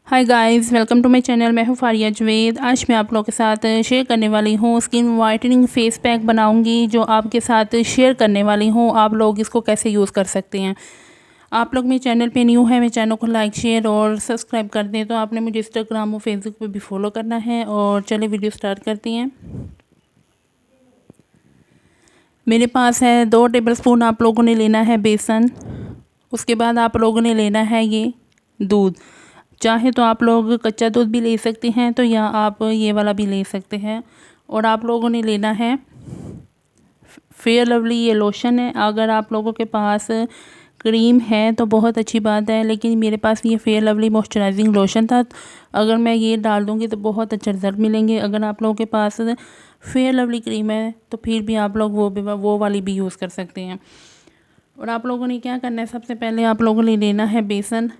Hi guys, welcome to my channel. मैं हूँ फारिया जवेद। आज मैं आप लोगों के साथ शेयर करने वाली हूँ स्किन वाइटनिंग फेस पैक बनाऊंगी, जो आपके साथ शेयर करने वाली हूँ। आप लोग इसको कैसे यूज़ कर सकते हैं। आप लोग मेरे चैनल पे न्यू है, मेरे चैनल को लाइक शेयर और सब्सक्राइब कर दें। तो आपने मुझे इंस्टाग्राम और फेसबुक पे भी फॉलो करना है। और चलिए वीडियो स्टार्ट करती हैं। मेरे पास है 2 टेबलस्पून आप लोगों ने लेना है बेसन। उसके बाद आप लोगों ने लेना है ये दूध। चाहे तो आप लोग कच्चा दूध भी ले सकते हैं, तो या आप ये वाला भी ले सकते हैं। और आप लोगों ने लेना है फेयर लवली, ये लोशन है। अगर आप लोगों के पास क्रीम है तो बहुत अच्छी बात है, लेकिन मेरे पास ये फेयर लवली मॉइस्चराइजिंग लोशन था। अगर मैं ये डाल दूँगी तो बहुत अच्छे रिजल्ट मिलेंगे। अगर आप लोगों के पास फेयर लवली क्रीम है तो फिर भी आप लोग वो वाली भी यूज़ कर सकते हैं। और आप लोगों ने क्या करना है, सबसे पहले आप लोगों ने लेना है बेसन।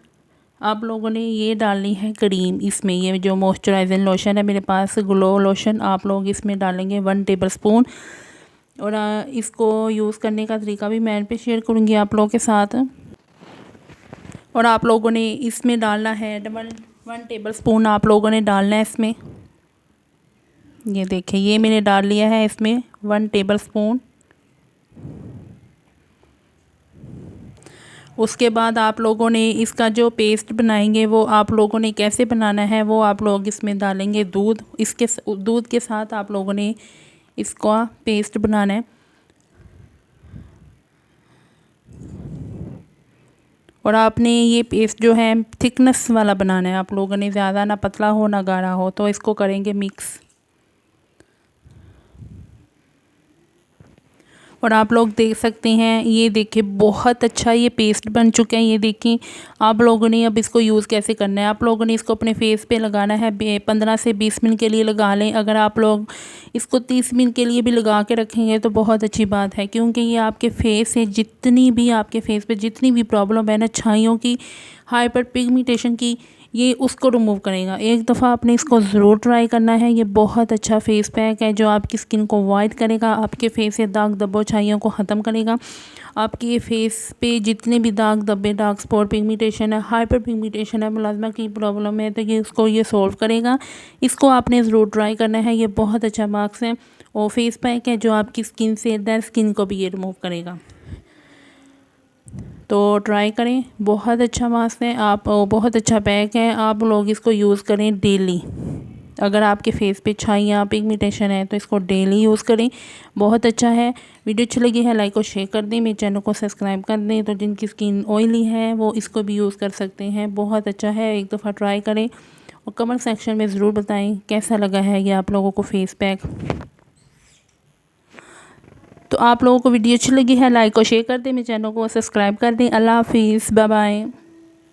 आप लोगों ने ये डालनी है क्रीम इसमें। ये जो मॉइस्चराइजिंग लोशन है मेरे पास, ग्लो लोशन, आप लोग इसमें डालेंगे 1 टेबलस्पून। और इसको यूज़ करने का तरीका भी मैं पे शेयर करूँगी आप लोगों के साथ। और आप लोगों ने इसमें डालना है 1 टेबलस्पून आप लोगों ने डालना है इसमें। ये देखिए, ये मैंने डाल लिया है इसमें 1 टेबलस्पून। उसके बाद आप लोगों ने इसका जो पेस्ट बनाएंगे वो आप लोगों ने कैसे बनाना है, वो आप लोग इसमें डालेंगे दूध। इसके दूध के साथ आप लोगों ने इसका पेस्ट बनाना है। और आपने ये पेस्ट जो है थिकनेस वाला बनाना है आप लोगों ने, ज़्यादा ना पतला हो ना गाढ़ा हो। तो इसको करेंगे मिक्स। और आप लोग देख सकते हैं, ये देखिए बहुत अच्छा ये पेस्ट बन चुका है। ये देखिए, आप लोगों ने अब इसको यूज़ कैसे करना है। आप लोगों ने इसको अपने फेस पे लगाना है। 15 से 20 मिनट के लिए लगा लें। अगर आप लोग इसको 30 मिनट के लिए भी लगा के रखेंगे तो बहुत अच्छी बात है, क्योंकि ये आपके फेस से जितनी भी आपके फेस पे जितनी भी प्रॉब्लम है ना, छाइयों की, हाइपर पिगमेंटेशन की, ये उसको रिमूव करेगा। एक दफ़ा आपने इसको ज़रूर ट्राई करना है। ये बहुत अच्छा फेस पैक है जो आपकी स्किन को वाइट करेगा, आपके फेस से दाग धब्बों छाइयों को ख़त्म करेगा। आपके फेस पे जितने भी दाग धब्बे, डार्क स्पॉट, पिगमेंटेशन है, हाइपर पिगमेंटेशन है, मुलाजमा की प्रॉब्लम है, तो ये उसको ये सॉल्व करेगा। इसको आपने ज़रूर ट्राई करना है। ये बहुत अच्छा मार्क्स है और फेस पैक है जो आपकी स्किन से डेड स्किन को भी ये रिमूव करेगा। तो ट्राई करें, बहुत अच्छा मास्क है। आप बहुत अच्छा पैक है, आप लोग इसको यूज़ करें डेली। अगर आपके फेस पे छाइयाँ, पिगमेंटेशन है तो इसको डेली यूज़ करें, बहुत अच्छा है। वीडियो अच्छी लगी है लाइक और शेयर कर दें, मेरे चैनल को सब्सक्राइब कर दें। तो जिनकी स्किन ऑयली है वो इसको भी यूज़ कर सकते हैं, बहुत अच्छा है। एक दफ़ा ट्राई करें और कमेंट सेक्शन में ज़रूर बताएं कैसा लगा है ये आप लोगों को फेस पैक। तो आप लोगों को वीडियो अच्छी लगी है लाइक और शेयर कर दें, मेरे चैनल को सब्सक्राइब कर दें। अल्लाह हाफिज़, बाय बाय।